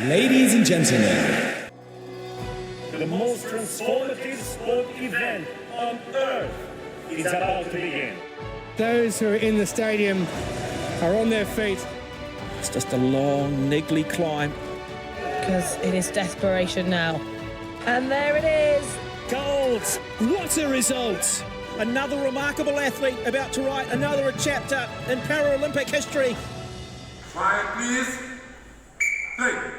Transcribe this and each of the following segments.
Ladies and gentlemen, the most transformative sport event on earth is about to begin. Those who are in the stadium are on their feet. It's just a long, niggly climb. Because it is desperation now. And there it is. Gold! What a result! Another remarkable athlete about to write another chapter in Paralympic history. Quiet, please. Hey.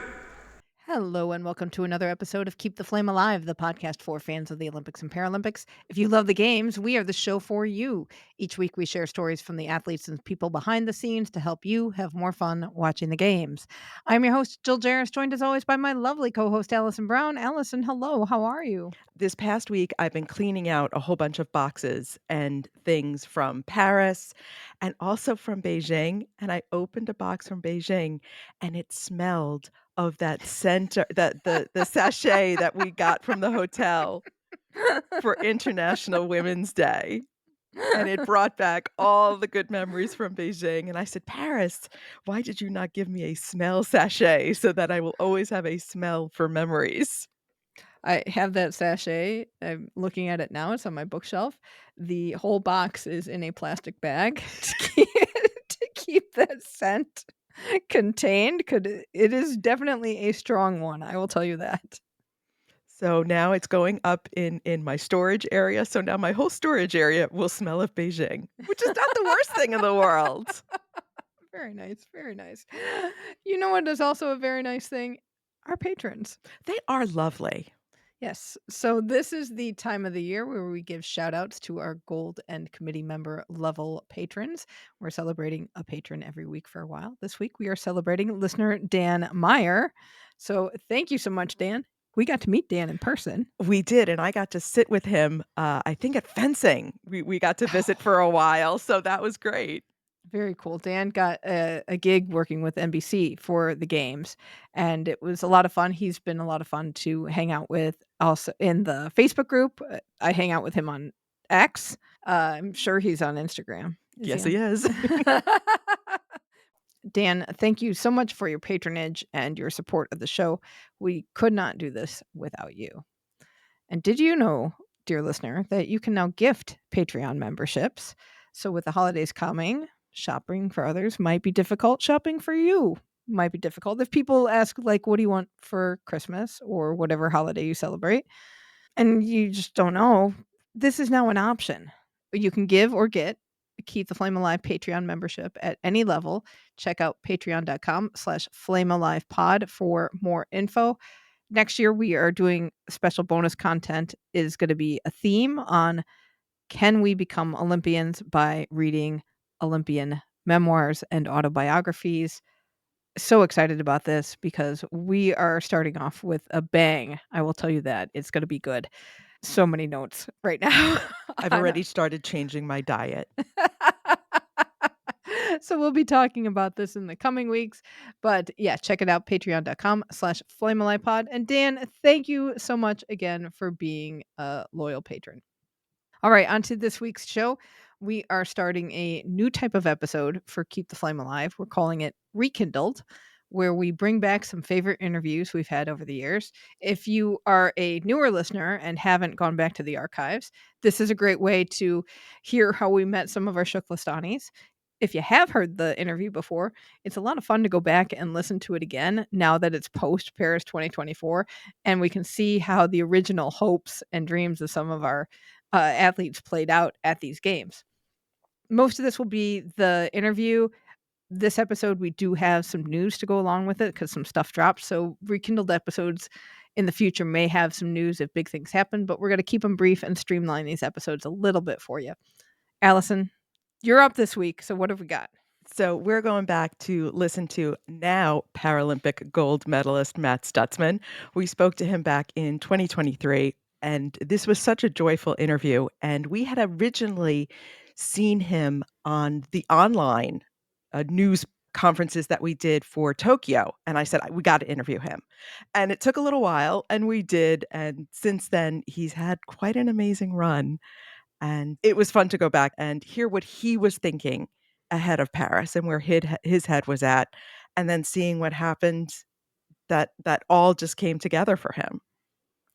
Hello and welcome to another episode of Keep the Flame Alive, the podcast for fans of the Olympics and Paralympics. If you love the games, we are the show for you. Each week we share stories from the athletes and people behind the scenes to help you have more fun watching the games. I'm your host, Jill Jaracz, joined as always by my lovely co-host, Alison Brown. Alison, hello, how are you? This past week, I've been cleaning out a whole bunch of boxes and things from Paris and also from Beijing. And I opened a box from Beijing and it smelled of that center, the sachet that we got from the hotel for International Women's Day. And it brought back all the good memories from Beijing. And I said, Paris, why did you not give me a smell sachet so that I will always have a smell for memories? I have that sachet. I'm looking at it now. It's on my bookshelf. The whole box is in a plastic bag to keep that scent contained. It is definitely a strong one. I will tell you that. So now it's going up in my storage area. So now my whole storage area will smell of Beijing, which is not the worst thing in the world. Very nice. Very nice. You know what is also a very nice thing? Our patrons. They are lovely. Yes. So this is the time of the year where we give shout outs to our gold and committee member level patrons. We're celebrating a patron every week for a while. This week we are celebrating listener Dan Meyer. So thank you so much, Dan. We got to meet Dan in person. We did, and I got to sit with him, I think at fencing. We got to visit for a while, so that was great. Very cool. Dan got a gig working with NBC for the games, and it was a lot of fun. He's been a lot of fun to hang out with also in the Facebook group. I hang out with him on X. I'm sure he's on Instagram. Yes, he is. Dan, thank you so much for your patronage and your support of the show. We could not do this without you. And did you know, dear listener, that you can now gift Patreon memberships? So with the holidays coming, shopping for others might be difficult. Shopping for you might be difficult. If people ask, like, what do you want for Christmas or whatever holiday you celebrate, and you just don't know, this is now an option. You can give or get Keep the Flame Alive Patreon membership at any level. Check out patreon.com/flamealivepod for more info. Next year, we are doing special bonus content. Is going to be a theme on can we become Olympians by reading Olympian memoirs and autobiographies. So excited about this because we are starting off with a bang. I will tell you that. It's going to be good. So many notes right now. I've already started changing my diet. So we'll be talking about this in the coming weeks. But yeah, check it out, patreon.com/flamealivepod. And Dan, thank you so much again for being a loyal patron. All right, on to this week's show. We are starting a new type of episode for Keep the Flame Alive. We're calling it Rekindled, where we bring back some favorite interviews we've had over the years. If you are a newer listener and haven't gone back to the archives, this is a great way to hear how we met some of our Shuklistanis. If you have heard the interview before, it's a lot of fun to go back and listen to it again now that it's post Paris 2024, and we can see how the original hopes and dreams of some of our athletes played out at these games. Most of this will be the interview. This episode, we do have some news to go along with it because some stuff dropped. So Rekindled episodes in the future may have some news if big things happen, but we're going to keep them brief and streamline these episodes a little bit for you. Alison, you're up this week. So what have we got? So we're going back to listen to now Paralympic gold medalist Matt Stutzman. We spoke to him back in 2023, and this was such a joyful interview. And we had originally seen him on the online news conferences that we did for Tokyo. And I said, we got to interview him. And it took a little while, and we did. And since then, he's had quite an amazing run. And it was fun to go back and hear what he was thinking ahead of Paris and where his head was at. And then seeing what happened that all just came together for him.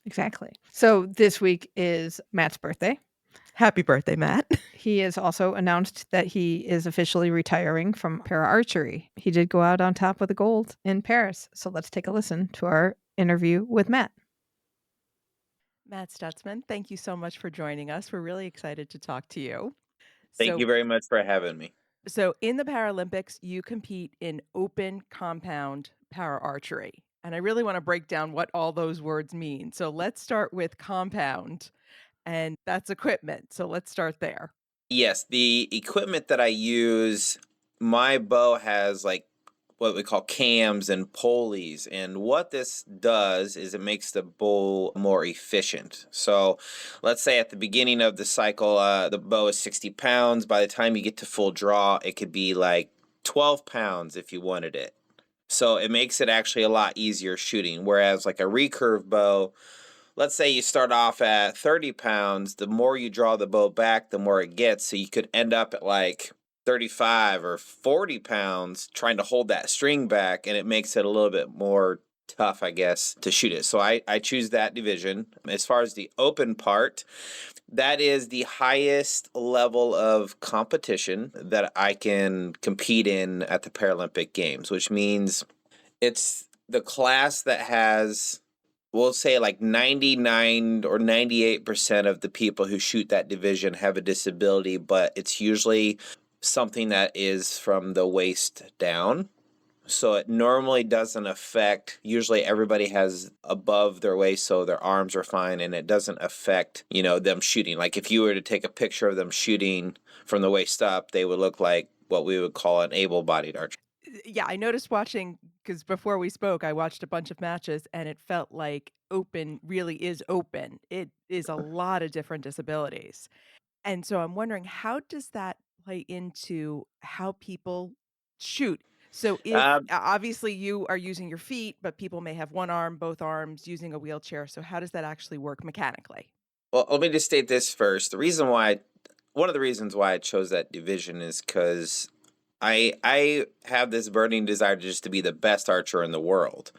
Exactly. So this week is Matt's birthday. Happy birthday, Matt. He has also announced that he is officially retiring from para archery. He did go out on top with the gold in Paris. So let's take a listen to our interview with Matt. Matt Stutzman, thank you so much for joining us. We're really excited to talk to you. Thank you very much for having me. So in the Paralympics, you compete in open compound para archery. And I really want to break down what all those words mean. So let's start with compound, and that's equipment. So let's start there. Yes, the equipment that I use, my bow has like what we call cams and pulleys. And what this does is it makes the bow more efficient. So let's say at the beginning of the cycle, the bow is 60 pounds. By the time you get to full draw, it could be like 12 pounds if you wanted it. So it makes it actually a lot easier shooting. Whereas like a recurve bow, let's say you start off at 30 pounds, the more you draw the bow back, the more it gets. So you could end up at like 35 or 40 pounds trying to hold that string back, and it makes it a little bit more tough, I guess, to shoot it. So I choose that division. As far as the open part, that is the highest level of competition that I can compete in at the Paralympic Games, which means it's the class that has, we'll say like 99 or 98% of the people who shoot that division have a disability, but it's usually something that is from the waist down. So it normally doesn't affect, usually everybody has above their waist, so their arms are fine, and it doesn't affect, them shooting. Like if you were to take a picture of them shooting from the waist up, they would look like what we would call an able-bodied archer. Yeah, I noticed watching, because before we spoke, I watched a bunch of matches, and it felt like open really is open. It is a lot of different disabilities. And so I'm wondering, how does that play into how people shoot? So if obviously you are using your feet, but people may have one arm, both arms, using a wheelchair. So how does that actually work mechanically? Well, let me just state this first. One of the reasons why I chose that division is because I have this burning desire just to be the best archer in the world.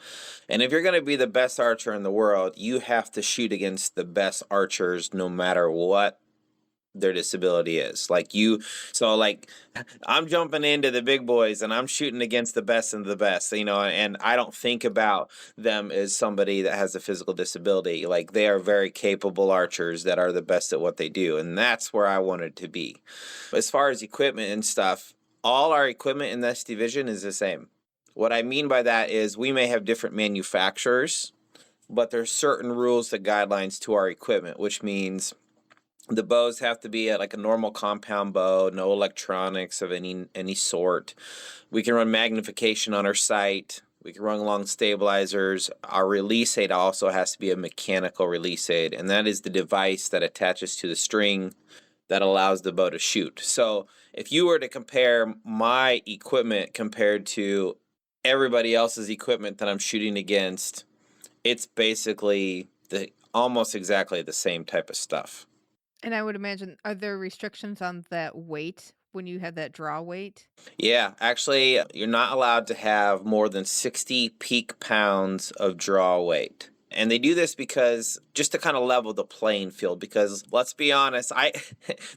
And if you're going to be the best archer in the world, you have to shoot against the best archers no matter what their disability is. I'm jumping into the big boys and I'm shooting against the best and the best, and I don't think about them as somebody that has a physical disability. Like, they are very capable archers that are the best at what they do, and that's where I wanted to be. As far as equipment and stuff, all our equipment in this division is the same. What I mean by that is we may have different manufacturers, but there's certain rules and guidelines to our equipment, which means the bows have to be at like a normal compound bow, no electronics of any sort. We can run magnification on our sight. We can run long stabilizers. Our release aid also has to be a mechanical release aid, and that is the device that attaches to the string that allows the bow to shoot. So if you were to compare my equipment compared to everybody else's equipment that I'm shooting against, it's basically almost exactly the same type of stuff. And I would imagine, are there restrictions on that weight when you have that draw weight? Yeah, actually, you're not allowed to have more than 60 peak pounds of draw weight. And they do this because just to kind of level the playing field, because let's be honest,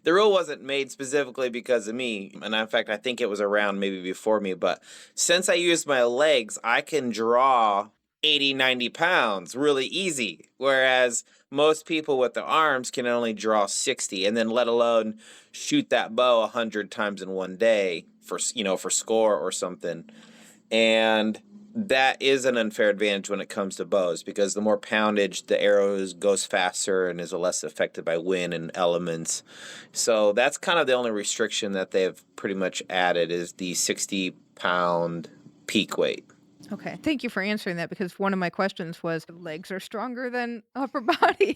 the rule wasn't made specifically because of me. And in fact, I think it was around maybe before me. But since I use my legs, I can draw 80, 90 pounds really easy. Whereas most people with their arms can only draw 60, and then let alone shoot that bow 100 times in one day for score or something. And that is an unfair advantage when it comes to bows, because the more poundage, the arrow goes faster and is less affected by wind and elements. So that's kind of the only restriction that they've pretty much added, is the 60-pound peak weight. Okay, thank you for answering that, because one of my questions was, legs are stronger than upper body.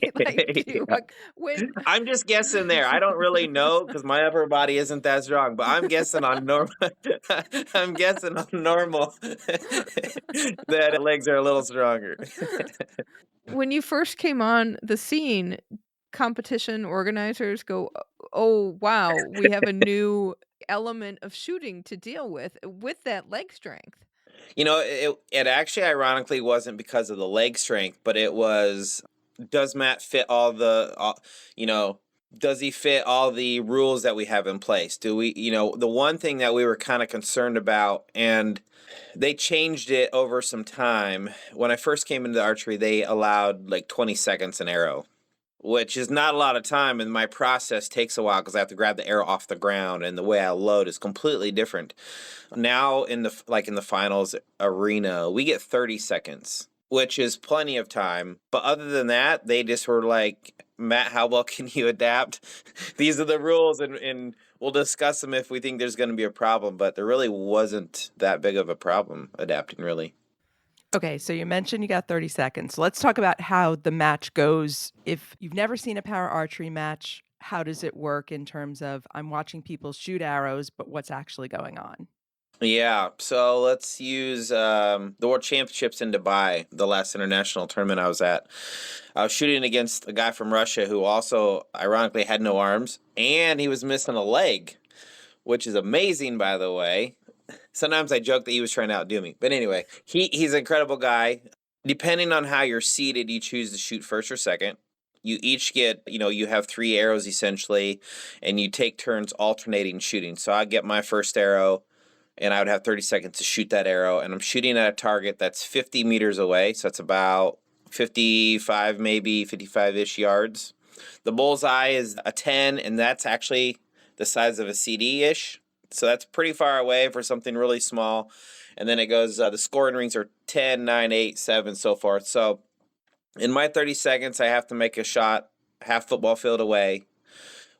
I'm just guessing there. I don't really know because my upper body isn't that strong, but I'm guessing on normal. I'm guessing on normal that legs are a little stronger. When you first came on the scene, competition organizers go, "Oh wow, we have a new element of shooting to deal with that leg strength." It actually ironically wasn't because of the leg strength, but it was, does Matt fit does he fit all the rules that we have in place? Do we, the one thing that we were kind of concerned about, and they changed it over some time. When I first came into the archery, they allowed like 20 seconds an arrow, which is not a lot of time, and my process takes a while because I have to grab the arrow off the ground, and the way I load is completely different. Now in the finals arena, we get 30 seconds, which is plenty of time. But other than that, they just were like, Matt, how well can you adapt? These are the rules, and we'll discuss them if we think there's going to be a problem. But there really wasn't that big of a problem adapting, really. Okay, so you mentioned you got 30 seconds. So let's talk about how the match goes. If you've never seen a para archery match, how does it work in terms of I'm watching people shoot arrows, but what's actually going on? Yeah, so let's use the World Championships in Dubai, the last international tournament I was at. I was shooting against a guy from Russia who also, ironically, had no arms, and he was missing a leg, which is amazing, by the way. Sometimes I joke that he was trying to outdo me. But anyway, he's an incredible guy. Depending on how you're seated, you choose to shoot first or second. You each get, you have 3 arrows essentially, and you take turns alternating shooting. So I get my first arrow, and I would have 30 seconds to shoot that arrow. And I'm shooting at a target that's 50 meters away. So it's about 55, maybe 55-ish yards. The bullseye is a 10, and that's actually the size of a CD-ish. So that's pretty far away for something really small. And then it goes, the scoring rings are 10, 9, 8, 7, so forth. So in my 30 seconds, I have to make a shot half football field away.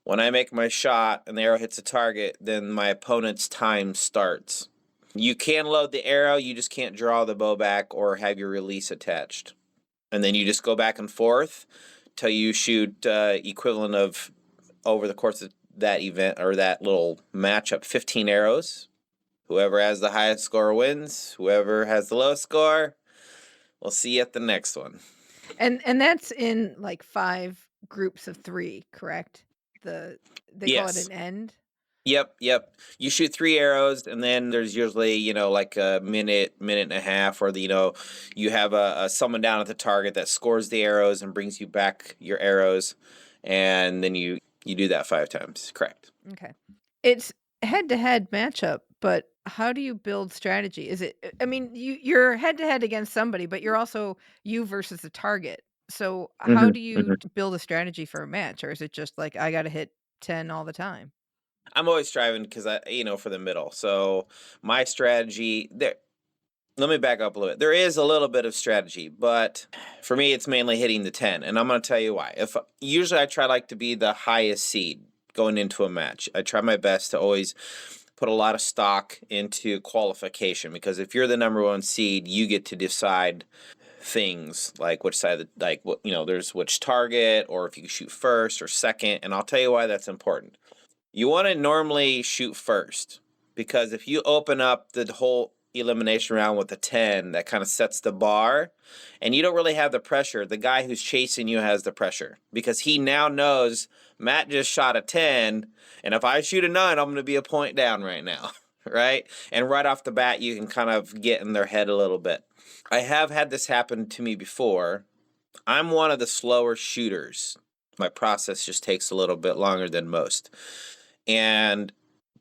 When I make my shot and the arrow hits a target, then my opponent's time starts. You can load the arrow, you just can't draw the bow back or have your release attached. And then you just go back and forth till you shoot equivalent of, over the course of that event or that little matchup, 15 arrows. Whoever has the highest score wins. Whoever has the lowest score, we'll see you at the next one. And that's in like 5 groups of 3, correct? They call it an end. Yep. You shoot 3 arrows, and then there's usually, like a minute and a half, or you have someone down at the target that scores the arrows and brings you back your arrows, and then you do that 5 times. Correct. Okay. It's head-to-head matchup, but how do you build strategy? Is it, you're head-to-head against somebody, but you're also you versus the target. So how do you build a strategy for a match? Or is it just like, I got to hit 10 all the time? I'm always striving because for the middle. So my strategy there, let me back up a little bit. There is a little bit of strategy, but for me, it's mainly hitting the 10. And I'm going to tell you why. Usually I try to be the highest seed going into a match. I try my best to always put a lot of stock into qualification, because if you're the number 1 seed, you get to decide things like which side of there's which target, or if you can shoot first or second. And I'll tell you why that's important. You want to normally shoot first, because if you open up the whole elimination round with a 10, that kind of sets the bar, and you don't really have the pressure. The guy who's chasing you has the pressure, because he now knows Matt just shot a 10, and if I shoot a 9, I'm going to be a point down right now, right? And right off the bat, you can kind of get in their head a little bit. I have had this happen to me before. I'm one of the slower shooters. My process just takes a little bit longer than most. And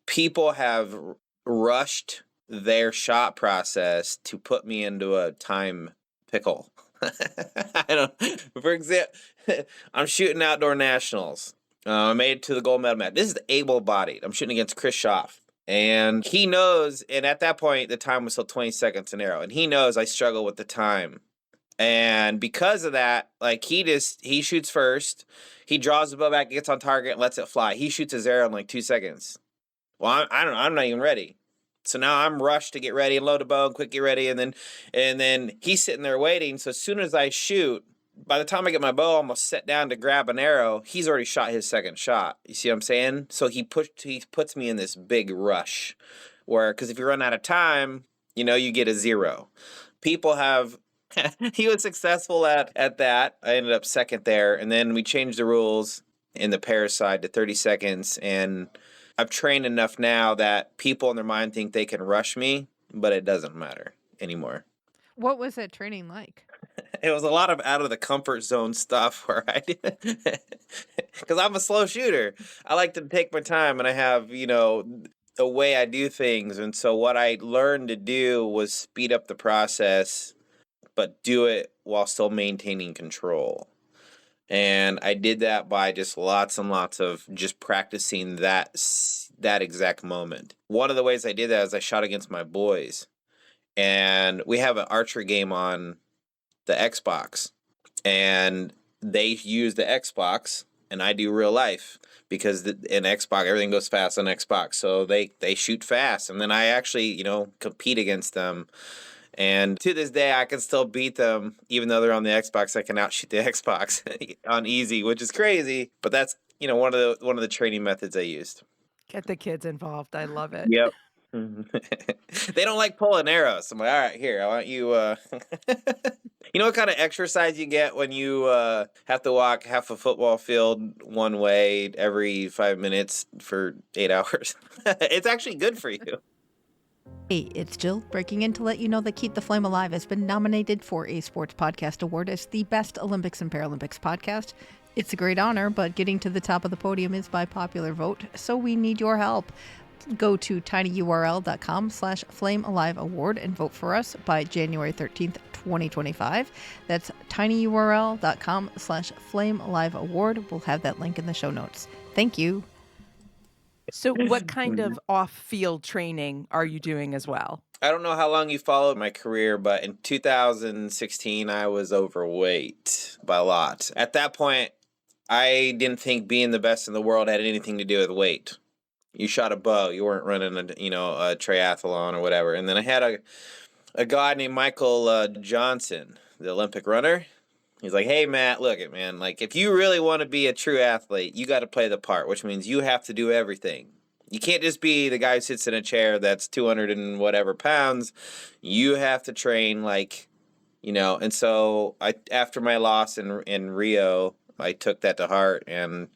people have rushed their shot process to put me into a time pickle. For example, I'm shooting outdoor nationals. I made it to the gold medal match. This is able-bodied. I'm shooting against Chris Schaff. And he knows, and at that point, the time was still 20 seconds an arrow. And he knows I struggle with the time. And because of that, he shoots first. He draws the bow back, gets on target, and lets it fly. He shoots his arrow in 2 seconds. Well, I'm not even ready. So now I'm rushed to get ready and load a bow and quick get ready. And then he's sitting there waiting. So as soon as I shoot, by the time I get my bow almost set down to grab an arrow, he's already shot his second shot. You see what I'm saying? So he puts me in this big rush because if you run out of time, you get a 0. People have... He was successful at that. I ended up second there. And then we changed the rules in the pair side to 30 seconds. And I've trained enough now that people in their mind think they can rush me, but it doesn't matter. anymore. What was that training like? It was a lot of out of the comfort zone stuff where I did, because I'm a slow shooter. I like to take my time, and I have, the way I do things. And so what I learned to do was speed up the process, but do it while still maintaining control. And I did that by just lots and lots of just practicing that exact moment. One of the ways I did that is I shot against my boys. And we have an archery game on the Xbox. And they use the Xbox, and I do real life. Because in Xbox, everything goes fast on Xbox. So they shoot fast. And then I actually, compete against them. And to this day, I can still beat them, even though they're on the Xbox. I can outshoot the Xbox on easy, which is crazy. But that's one of the training methods I used. Get the kids involved. I love it. Yep. They don't like pulling arrows. I'm like, all right, here, I want you. You know what kind of exercise you get when you have to walk half a football field one way every 5 minutes for 8 hours? It's actually good for you. Hey, it's Jill, breaking in to let you know that Keep the Flame Alive has been nominated for a Sports Podcast Award as the Best Olympics and Paralympics Podcast. It's a great honor, but getting to the top of the podium is by popular vote, so we need your help. Go to tinyurl.com/flamealiveaward and vote for us by January 13th, 2025. That's tinyurl.com/flamealiveaward. We'll have that link in the show notes. Thank you. So what kind of off-field training are you doing as well? I don't know how long you followed my career, but in 2016, I was overweight by a lot. At that point, I didn't think being the best in the world had anything to do with weight. You shot a bow, you weren't running a triathlon or whatever. And then I had a guy named Michael Johnson, the Olympic runner. He's like, hey, Matt, look it, man. Like, if you really want to be a true athlete, you got to play the part, which means you have to do everything. You can't just be the guy who sits in a chair that's 200 and whatever pounds. You have to train and so after my loss in Rio, I took that to heart, and,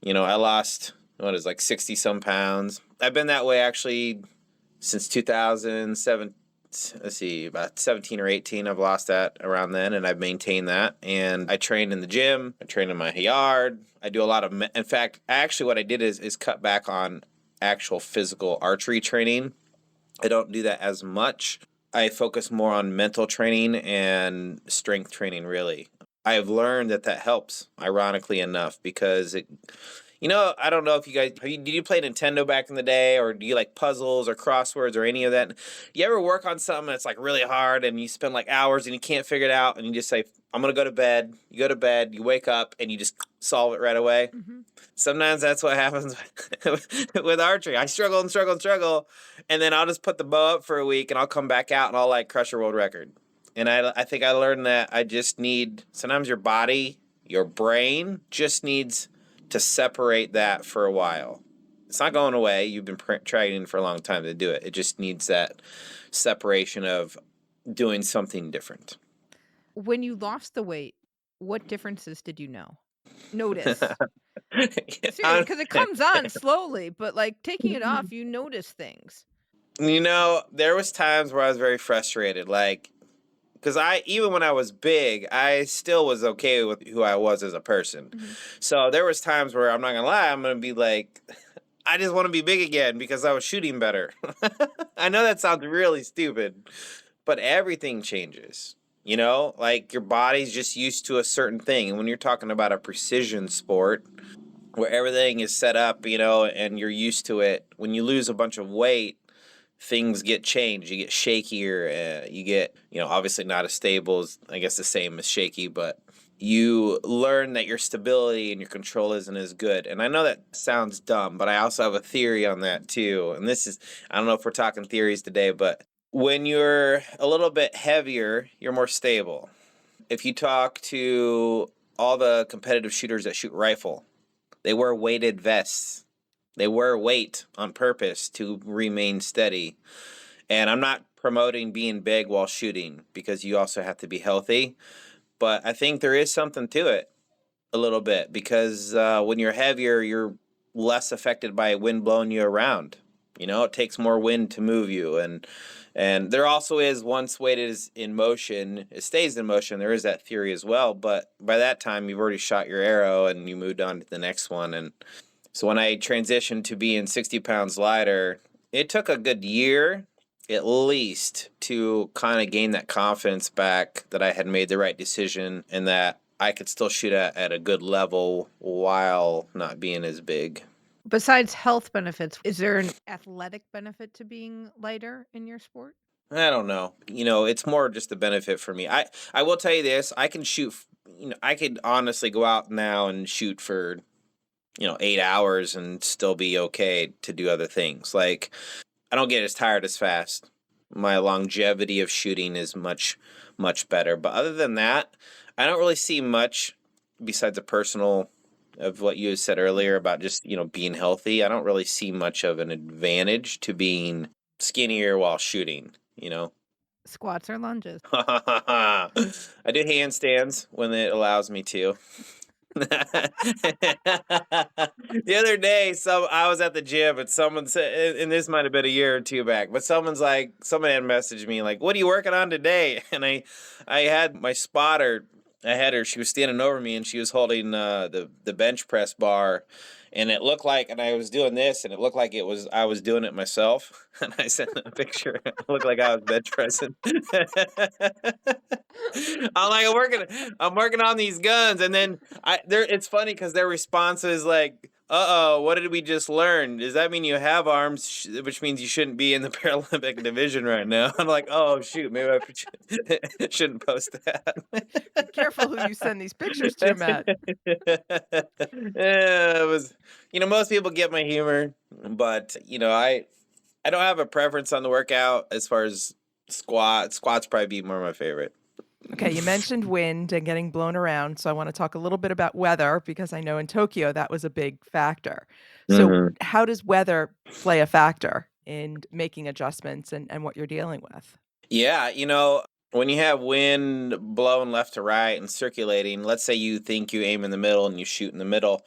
I lost, 60 some pounds. I've been that way actually since 2007. Let's see, about 17 or 18, I've lost that around then, and I've maintained that. And I train in the gym, I train in my yard. I do a lot of, in fact, actually what I did is cut back on actual physical archery training. I don't do that as much. I focus more on mental training and strength training, really. I have learned that helps, ironically enough, because I don't know if you guys, did you play Nintendo back in the day, or do you like puzzles or crosswords or any of that? You ever work on something that's like really hard and you spend like hours and you can't figure it out, and you just say, I'm going to go to bed. You go to bed, you wake up, and you just solve it right away? Mm-hmm. Sometimes that's what happens with archery. I struggle, and then I'll just put the bow up for a week, and I'll come back out and I'll like crush a world record. And I think I learned that I just need, sometimes your body, your brain just needs to separate that for a while. It's not going away. You've been training for a long time to do it. It just needs that separation of doing something different. When you lost the weight, what differences did you notice? Seriously, because it comes on slowly, but like taking it off, you notice things. There was times where I was very frustrated, because even when I was big, I still was okay with who I was as a person. Mm-hmm. So there was times where, I'm not going to lie, I'm going to be like, I just want to be big again because I was shooting better. I know that sounds really stupid, but everything changes. Your body's just used to a certain thing. And when you're talking about a precision sport where everything is set up, and you're used to it, when you lose a bunch of weight, things get changed. You get shakier. You get, obviously not as stable as, I guess, the same as shaky, but you learn that your stability and your control isn't as good. And I know that sounds dumb, but I also have a theory on that too. And I don't know if we're talking theories today, but when you're a little bit heavier, you're more stable. If you talk to all the competitive shooters that shoot rifle, they wear weighted vests. They wear weight on purpose to remain steady. And I'm not promoting being big while shooting, because you also have to be healthy. But I think there is something to it a little bit, because when you're heavier, you're less affected by wind blowing you around. It takes more wind to move you. And there also is, once weight is in motion, it stays in motion. There is that theory as well. But by that time, you've already shot your arrow and you moved on to the next one. And so when I transitioned to being 60 pounds lighter, it took a good year at least to kind of gain that confidence back that I had made the right decision and that I could still shoot at a good level while not being as big. Besides health benefits, is there an athletic benefit to being lighter in your sport? I don't know. It's more just a benefit for me. I will tell you this. I can shoot, I could honestly go out now and shoot for, 8 hours and still be okay to do other things. Like, I don't get as tired as fast. My longevity of shooting is much, much better. But other than that, I don't really see much besides a personal of what you said earlier about just, being healthy. I don't really see much of an advantage to being skinnier while shooting, Squats or lunges? I do handstands when it allows me to. The other day, I was at the gym and someone said, and this might have been a year or two back, but someone had messaged me like, "What are you working on today?" And I had my spotter. I had her. She was standing over me and she was holding the bench press bar, and it looked like, and I was doing this, and it looked like I was doing it myself. And I sent a picture. It looked like I was bench pressing. I'm working on these guns, and then it's funny because their response is like, "Uh-oh, what did we just learn? Does that mean you have arms, which means you shouldn't be in the Paralympic division right now?" I'm like, "Oh shoot, maybe I shouldn't post that." Be careful who you send these pictures to, Matt. Yeah, it was, most people get my humor, but I don't have a preference on the workout as far as squats. Squats probably be more my favorite. Okay, you mentioned wind and getting blown around, so I want to talk a little bit about weather because I know in Tokyo that was a big factor. So how does weather play a factor in making adjustments and what you're dealing with? Yeah, when you have wind blowing left to right and circulating, let's say you think you aim in the middle and you shoot in the middle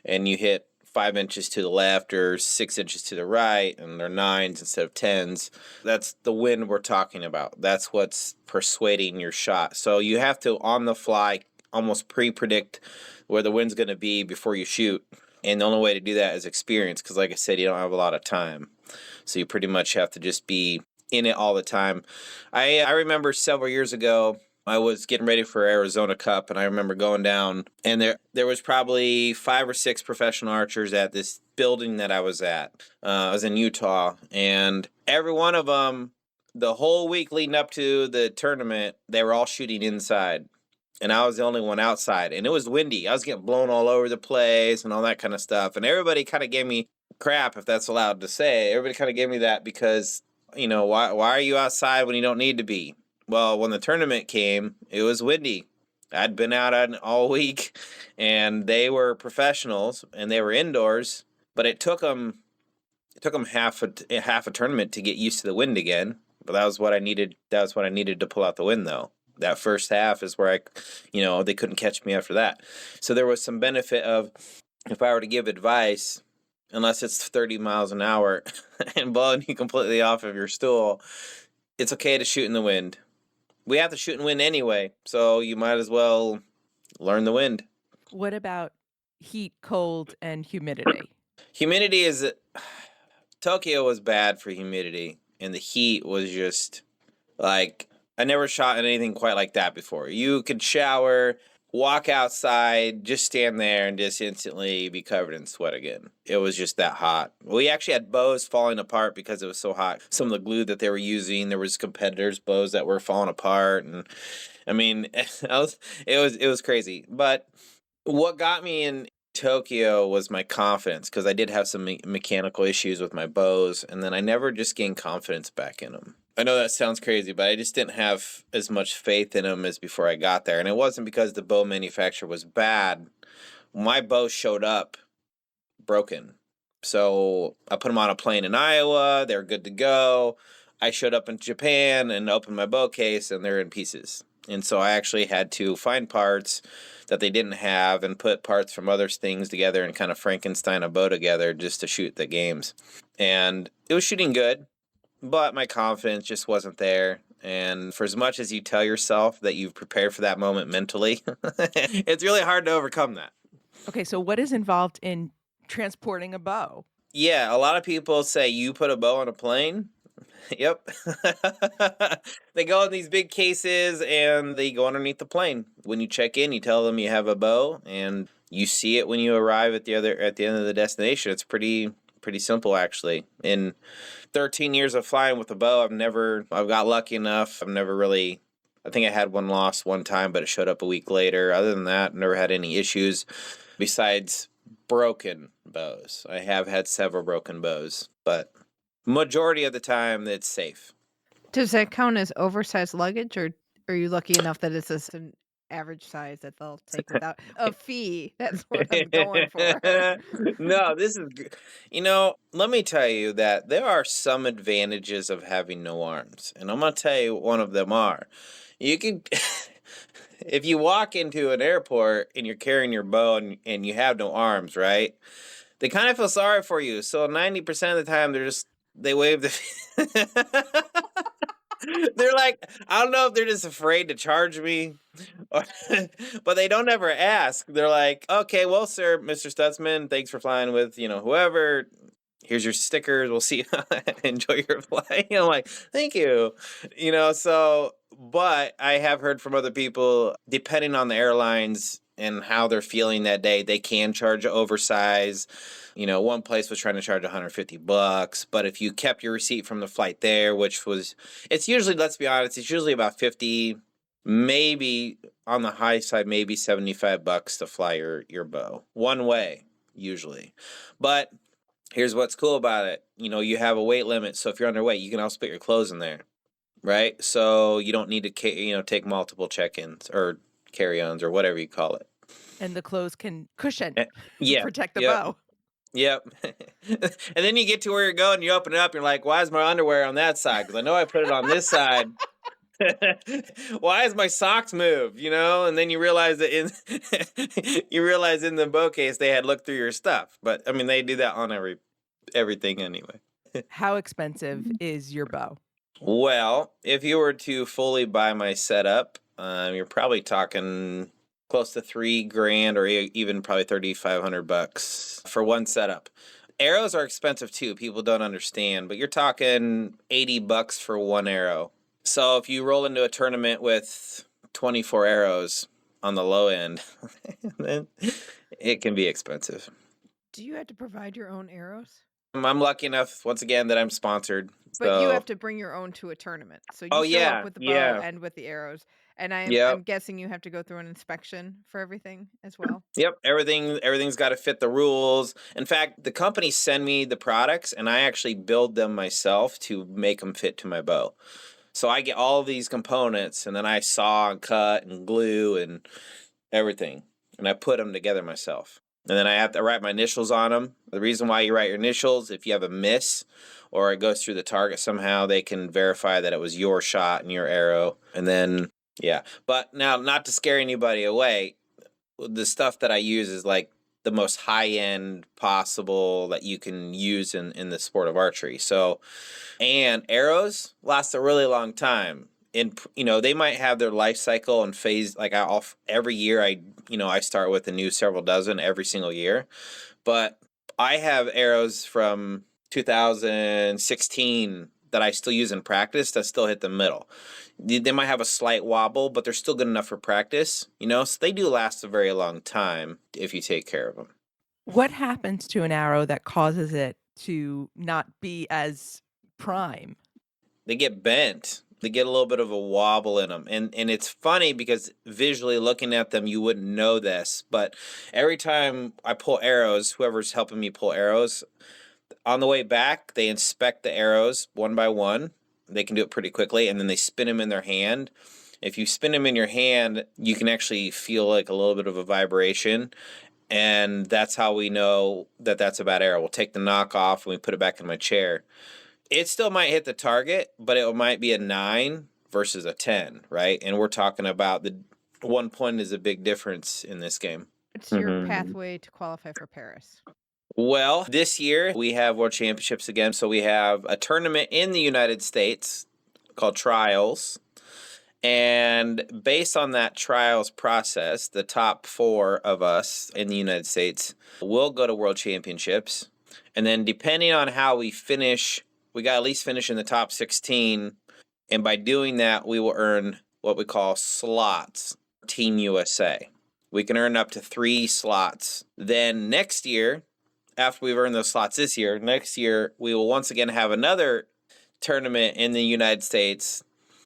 and you hit 5 inches to the left or 6 inches to the right, and they're 9s instead of 10s. That's the wind we're talking about. That's what's persuading your shot. So you have to, on the fly, almost pre-predict where the wind's going to be before you shoot. And the only way to do that is experience, because like I said, you don't have a lot of time. So you pretty much have to just be in it all the time. I remember several years ago, I was getting ready for Arizona Cup, and I remember going down, and there was probably 5 or 6 professional archers at this building that I was at. I was in Utah, and every one of them, the whole week leading up to the tournament, they were all shooting inside, and I was the only one outside, and it was windy. I was getting blown all over the place and all that kind of stuff, and everybody kind of gave me crap, if that's allowed to say. Everybody kind of gave me that because, why are you outside when you don't need to be? Well, when the tournament came, it was windy. I'd been out all week, and they were professionals, and they were indoors. But it took them half a tournament to get used to the wind again. But that was what I needed. That was what I needed to pull out the wind, though. That first half is where they couldn't catch me after that. So there was some benefit of, if I were to give advice, unless it's 30 miles an hour and blowing you completely off of your stool, it's okay to shoot in the wind. We have to shoot in wind anyway, so you might as well learn the wind. What about heat, cold, and humidity? Humidity Tokyo was bad for humidity, and the heat was just like, I never shot at anything quite like that before. You could shower, walk outside, just stand there and just instantly be covered in sweat again. It was just that hot. We actually had bows falling apart because it was so hot. Some of the glue that they were using, there was competitors' bows that were falling apart, and I mean, it was crazy. But what got me in Tokyo was my confidence, because I did have some mechanical issues with my bows, and then I never just gained confidence back in them. I know that sounds crazy, but I just didn't have as much faith in them as before I got there. And it wasn't because the bow manufacturer was bad. My bow showed up broken. So I put them on a plane in Iowa. They were good to go. I showed up in Japan and opened my bow case, and they're in pieces. And so I actually had to find parts that they didn't have and put parts from other things together and kind of Frankenstein a bow together just to shoot the games. And it was shooting good, but my confidence just wasn't there. And for as much as you tell yourself that you've prepared for that moment mentally, it's really hard to overcome that. Okay, so what is involved in transporting a bow? Yeah, a lot of people say you put a bow on a plane. Yep. They go in these big cases and they go underneath the plane. When you check in, you tell them you have a bow, and you see it when you arrive at the end of the destination. It's pretty simple, actually. In 13 years of flying with a bow, I've got lucky enough. I think I had one lost one time, but it showed up a week later. Other than that, never had any issues besides broken bows. I have had several broken bows, but majority of the time it's safe. Does that count as oversized luggage, or are you lucky enough that it's just an average size that they'll take without a fee? That's what I'm going for. No, let me tell you that there are some advantages of having no arms. And I'm going to tell you what one of them are. You can, if you walk into an airport and you're carrying your bow and you have no arms, right? They kind of feel sorry for you. So 90% of the time they wave the they're like, I don't know if they're just afraid to charge me, but they don't ever ask. They're like, okay, well, sir, Mr. Stutzman, thanks for flying with, whoever. Here's your stickers. We'll see. Enjoy your flight. I'm like, thank you. But I have heard from other people, depending on the airlines and how they're feeling that day, they can charge oversize. One place was trying to charge $150, but if you kept your receipt from the flight there, it's usually, let's be honest, it's usually about 50, maybe on the high side, maybe $75 to fly your bow one way, usually. But here's what's cool about it. You have a weight limit. So if you're underweight, you can also put your clothes in there, right? So you don't need to, take multiple check-ins or carry-ons or whatever you call it. And the clothes can cushion, protect the yep. bow. Yep. And then you get to where you're going, you open it up, you're like, why is my underwear on that side? Because I know I put it on this side. Why is my socks moved? And then you realize that in the bow case they had looked through your stuff. But I mean, they do that on everything anyway. How expensive is your bow? Well, if you were to fully buy my setup, you're probably talking close to $3,000 or even probably $3,500 for one setup. Arrows are expensive too. People don't understand, but you're talking $80 for one arrow. So if you roll into a tournament with 24 arrows on the low end, then it can be expensive. Do you have to provide your own arrows? I'm lucky enough, once again, that I'm sponsored. But you have to bring your own to a tournament. So you show up with the bow and with the arrows. And I'm guessing you have to go through an inspection for everything as well. Yep, everything's got to fit the rules. In fact, the company send me the products, and I actually build them myself to make them fit to my bow. So I get all of these components, and then I saw and cut and glue and everything, and I put them together myself. And then I have to write my initials on them. The reason why you write your initials, if you have a miss or it goes through the target somehow, they can verify that it was your shot and your arrow. And then, yeah. But now, not to scare anybody away, the stuff that I use is like the most high-end possible that you can use in the sport of archery. So, and arrows last a really long time. They might have their life cycle and phase, like every year I start with a new several dozen every single year. But I have arrows from 2016 that I still use in practice that still hit the middle. They might have a slight wobble, but they're still good enough for practice, so they do last a very long time if you take care of them. What happens to an arrow that causes it to not be as prime? They get bent. They get a little bit of a wobble in them. And it's funny because visually looking at them, you wouldn't know this. But every time I pull arrows, whoever's helping me pull arrows, on the way back, they inspect the arrows one by one. They can do it pretty quickly. And then they spin them in their hand. If you spin them in your hand, you can actually feel like a little bit of a vibration. And that's how we know that that's a bad arrow. We'll take the knock off and we put it back in my chair. It still might hit the target, but it might be a 9 versus a 10, right? And we're talking about the 1 point is a big difference in this game. What's your pathway to qualify for Paris? Well, this year we have World Championships again. So we have a tournament in the United States called Trials. And based on that trials process, the top 4 of us in the United States will go to World Championships. And then depending on how we finish, we got to at least finish in the top 16. And by doing that, we will earn what we call slots, Team USA. We can earn up to 3 slots. Then next year, after we've earned those slots this year, next year we will once again have another tournament in the United States.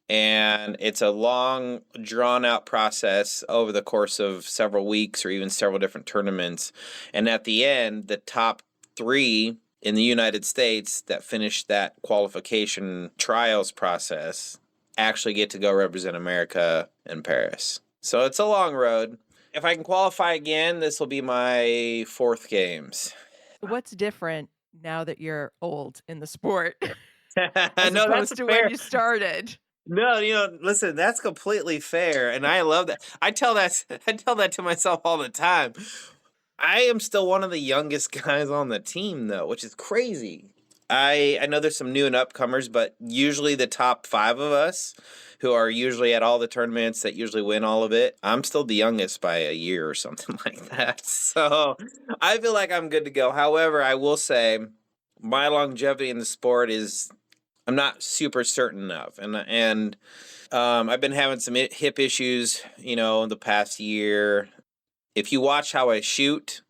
And it's a long, drawn-out process over the course of several weeks or even several different tournaments. And at the end, the top 3 in the United States that finish that qualification trials process actually get to go represent America in Paris. So it's a long road. If I can qualify again, this will be my 4th games. What's different now that you're old in the sport as No, opposed that's to fair. when you started? No, listen, that's completely fair, and I love that. I tell that to myself all the time. I am still one of the youngest guys on the team, though, which is crazy. I know there's some new and upcomers, but usually the top 5 of us, who are usually at all the tournaments that usually win all of it, I'm still the youngest by a year or something like that. So I feel like I'm good to go. However, I will say my longevity in the sport is I'm not super certain of. And I've been having some hip issues, in the past year. If you watch how I shoot,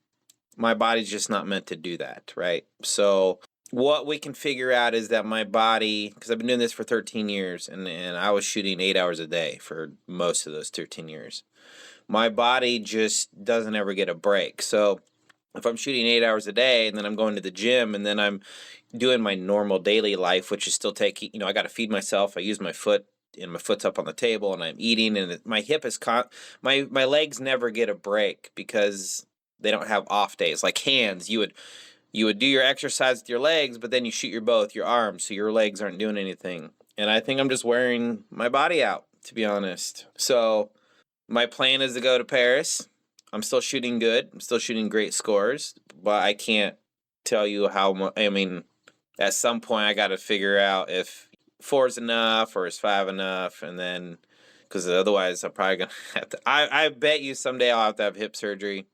my body's just not meant to do that, right? So what we can figure out is that my body, because I've been doing this for 13 years, and I was shooting 8 hours a day for most of those 13 years. My body just doesn't ever get a break. So if I'm shooting 8 hours a day and then I'm going to the gym and then I'm doing my normal daily life, which is still taking, I got to feed myself. I use my foot and my foot's up on the table and I'm eating and my hip is, my legs never get a break because they don't have off days. Like hands, you would do your exercise with your legs, but then you shoot your bow with your arms, so your legs aren't doing anything. And I think I'm just wearing my body out, to be honest. So my plan is to go to Paris. I'm still shooting good. I'm still shooting great scores, but I can't tell you how much. I mean, at some point I got to figure out if 4 is enough or is 5 enough, and then because otherwise I'm probably gonna have to. I bet you someday I'll have to have hip surgery.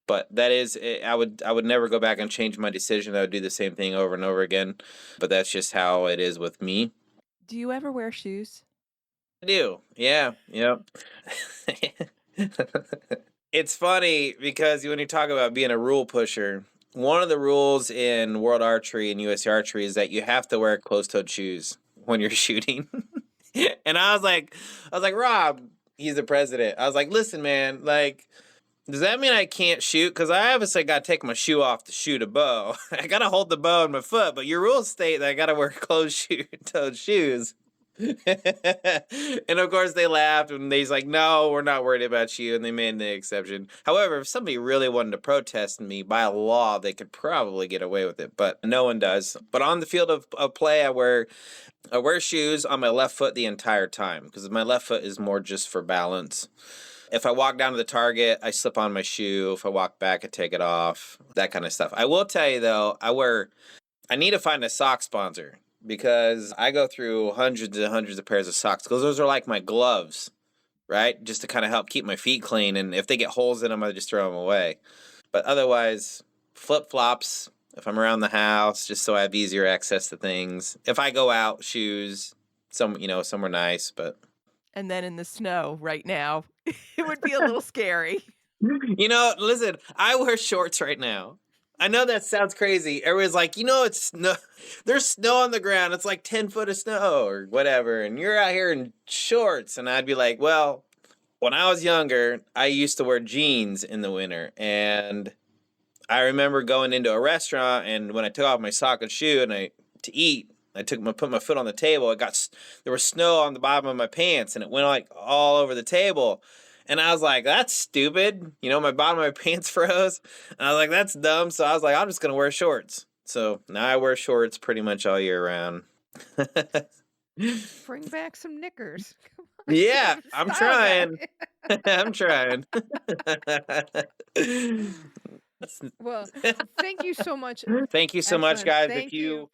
But that is, I would never go back and change my decision. I would do the same thing over and over again. But that's just how it is with me. Do you ever wear shoes? I do. Yeah. Yep. It's funny because when you talk about being a rule pusher, one of the rules in World Archery and US Archery is that you have to wear closed-toed shoes when you're shooting. And I was like, Rob, he's the president. I was like, listen, man, does that mean I can't shoot? Because I obviously got to take my shoe off to shoot a bow. I got to hold the bow in my foot, but your rules state that I got to wear closed-toed shoes. And of course they laughed and they's like, no, we're not worried about you, and they made the exception. However, if somebody really wanted to protest me by law, they could probably get away with it, but no one does. But on the field of play, I wear shoes on my left foot the entire time because my left foot is more just for balance. If I walk down to the target, I slip on my shoe. If I walk back, I take it off, that kind of stuff. I will tell you, though, I need to find a sock sponsor because I go through hundreds and hundreds of pairs of socks because those are like my gloves, right? Just to kind of help keep my feet clean. And if they get holes in them, I just throw them away. But otherwise, flip-flops if I'm around the house, just so I have easier access to things. If I go out, shoes, somewhere nice, but... And then in the snow right now, it would be a little scary. Listen, I wear shorts right now. I know that sounds crazy. Everybody's like, it's snow. There's snow on the ground. It's like 10 foot of snow or whatever. And you're out here in shorts. And I'd be like, well, when I was younger, I used to wear jeans in the winter. And I remember going into a restaurant and when I took off my sock and shoe to eat, I put my foot on the table. There was snow on the bottom of my pants, and it went all over the table. And I was like, that's stupid. My bottom of my pants froze. And I was like, that's dumb. So I was like, I'm just going to wear shorts. So now I wear shorts pretty much all year round. Bring back some knickers. Come on, Yeah, get I'm style trying. back. I'm trying. Well, thank you so much. Thank you so much, Excellent. guys. Thank If you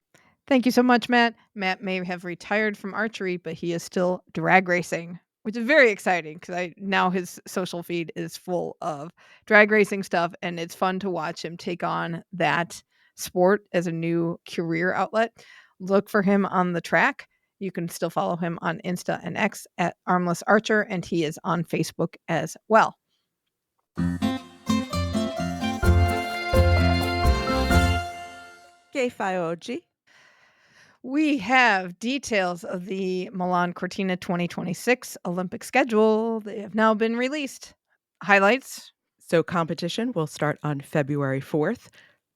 Thank you so much, Matt. Matt may have retired from archery, but he is still drag racing, which is very exciting because I now his social feed is full of drag racing stuff, and it's fun to watch him take on that sport as a new career outlet. Look for him on the track. You can still follow him on Insta and X at Armless Archer, and he is on Facebook as well. K5OG. We have details of the Milan-Cortina 2026 Olympic schedule. They have now been released. Highlights. So competition will start on February 4th,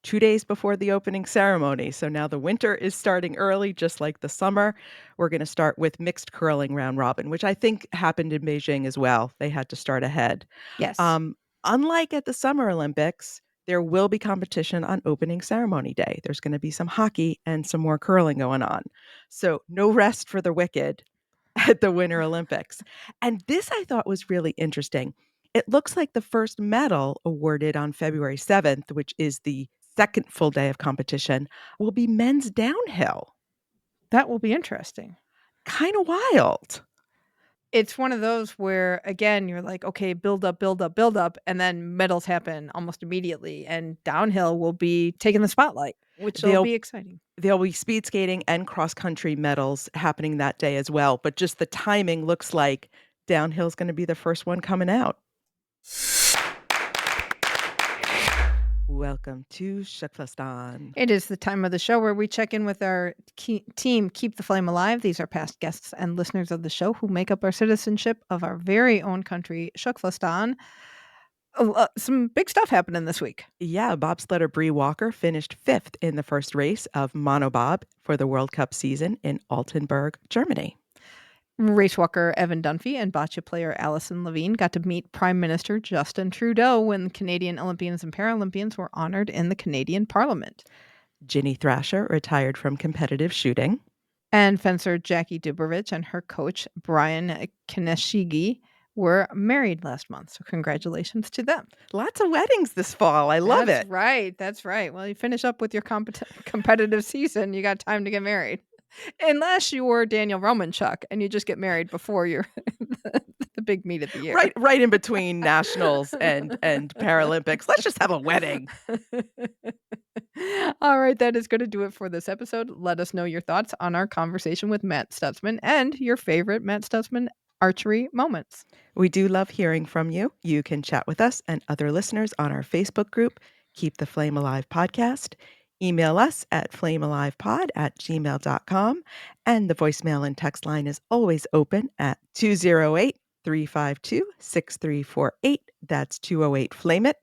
2 days before the opening ceremony. So now the winter is starting early, just like the summer. We're going to start with mixed curling round robin, which I think happened in Beijing as well. They had to start ahead. Yes. Unlike at the Summer Olympics, there will be competition on opening ceremony day. There's going to be some hockey and some more curling going on. So no rest for the wicked at the Winter Olympics. And this I thought was really interesting. It looks like the first medal awarded on February 7th, which is the second full day of competition, will be men's downhill. That will be interesting. Kind of wild. It's one of those where, again, you're like, okay, build up, build up, build up, and then medals happen almost immediately, and downhill will be taking the spotlight, which will be exciting. There'll be speed skating and cross-country medals happening that day as well, but just the timing looks like downhill's going to be the first one coming out. Welcome to TKFLASTAN. It is the time of the show where we check in with our team, Keep the Flame Alive. These are past guests and listeners of the show who make up our citizenship of our very own country, TKFLASTAN. Some big stuff happening this week. Yeah, bobsledder Bree Walker finished 5th in the first race of monobob for the World Cup season in Altenburg, Germany. Race walker Evan Dunphy and bocce player Alison Levine got to meet Prime Minister Justin Trudeau when Canadian Olympians and Paralympians were honored in the Canadian Parliament. Ginny Thrasher retired from competitive shooting. And fencer Jackie Dubrovich and her coach Brian Kineshigi were married last month. So congratulations to them. Lots of weddings this fall. I love it. That's right. Well, you finish up with your competitive season, you got time to get married. Unless you were Daniel Romanchuk and you just get married before you're the big meet of the year. Right in between nationals and Paralympics. Let's just have a wedding. All right, that is going to do it for this episode. Let us know your thoughts on our conversation with Matt Stutzman and your favorite Matt Stutzman archery moments. We do love hearing from you. You can chat with us and other listeners on our Facebook group, Keep the Flame Alive Podcast. Email us at flamealivepod@gmail.com. And the voicemail and text line is always open at 208-352-6348. That's 208-FLAME-IT.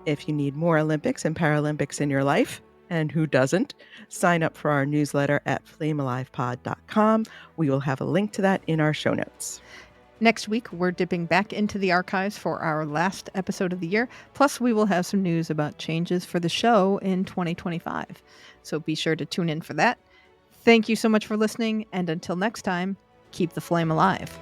If you need more Olympics and Paralympics in your life, and who doesn't, sign up for our newsletter at flamealivepod.com. We will have a link to that in our show notes. Next week, we're dipping back into the archives for our last episode of the year. Plus, we will have some news about changes for the show in 2025. So be sure to tune in for that. Thank you so much for listening. And until next time, keep the flame alive.